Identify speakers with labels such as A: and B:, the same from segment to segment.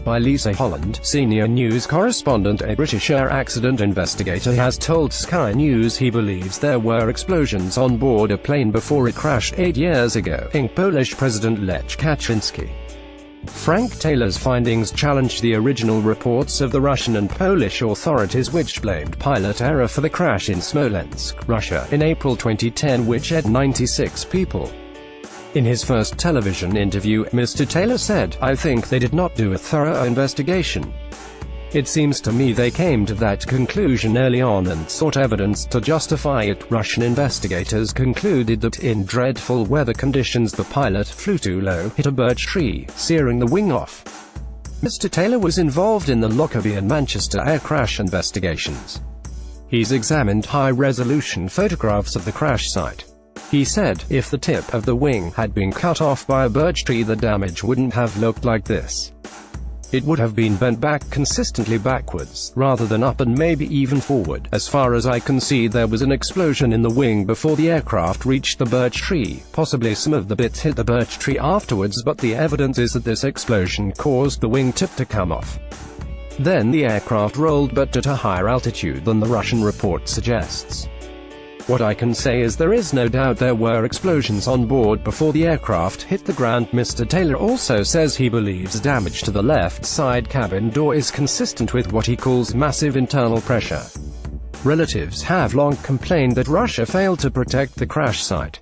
A: by Lisa Holland, senior news correspondent A British air accident investigator, has told Sky News he believes there were explosions on board a plane before it crashed 8 years ago, in Polish President Lech Kaczynski. Frank Taylor's findings challenged the original reports of the Russian and Polish authorities, which blamed pilot error for the crash in Smolensk, Russia, in April 2010, which had 96 people. In his first television interview, Mr. Taylor said, "I think they did not do a thorough investigation. It seems to me they came to that conclusion early on and sought evidence to justify it." Russian investigators concluded that, in dreadful weather conditions, the pilot flew too low, hit a birch tree, searing the wing off. Mr. Taylor was involved in the Lockerbie and Manchester air crash investigations. He's examined high-resolution photographs of the crash site. He said, "If the tip of the wing had been cut off by a birch tree, the damage wouldn't have looked like this. It would have been bent back consistently backwards, rather than up and maybe even forward. As far as I can see, there was an explosion in the wing before the aircraft reached the birch tree. Possibly some of the bits hit the birch tree afterwards, but the evidence is that this explosion caused the wing tip to come off. Then the aircraft rolled, but at a higher altitude than the Russian report suggests. What I can say is there is no doubt there were explosions on board before the aircraft hit the ground." Mr. Taylor also says he believes damage to the left side cabin door is consistent with what he calls massive internal pressure. Relatives have long complained that Russia failed to protect the crash site.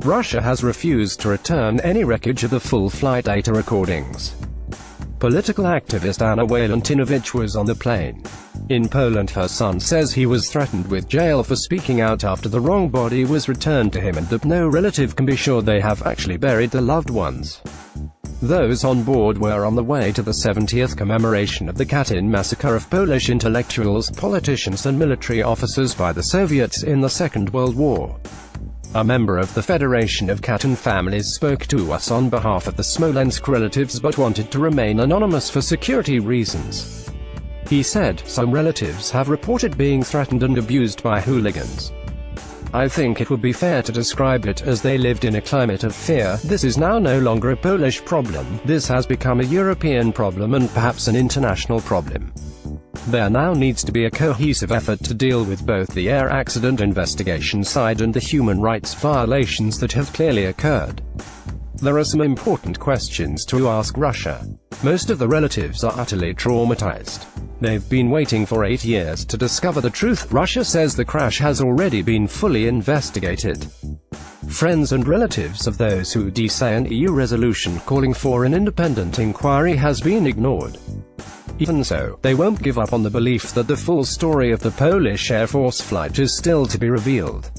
A: Russia has refused to return any wreckage of the full flight data recordings. Political activist Anna Walentynovich was on the plane. In Poland, her son says he was threatened with jail for speaking out after the wrong body was returned to him, and that no relative can be sure they have actually buried their loved ones. Those on board were on the way to the 70th commemoration of the Katyn massacre of Polish intellectuals, politicians and military officers by the Soviets in the Second World War. A member of the Federation of Katyn Families spoke to us on behalf of the Smolensk relatives but wanted to remain anonymous for security reasons. He said, "Some relatives have reported being threatened and abused by hooligans. I think it would be fair to describe it as they lived in a climate of fear. This is now no longer a Polish problem. This has become a European problem and perhaps an international problem. There now needs to be a cohesive effort to deal with both the air accident investigation side and the human rights violations that have clearly occurred. There are some important questions to ask Russia. Most of the relatives are utterly traumatized. They've been waiting for 8 years to discover the truth. Russia says the crash has already been fully investigated. Friends and relatives of those who say an EU resolution calling for an independent inquiry has been ignored. Even so, they won't give up on the belief that the full story of the Polish Air Force flight is still to be revealed.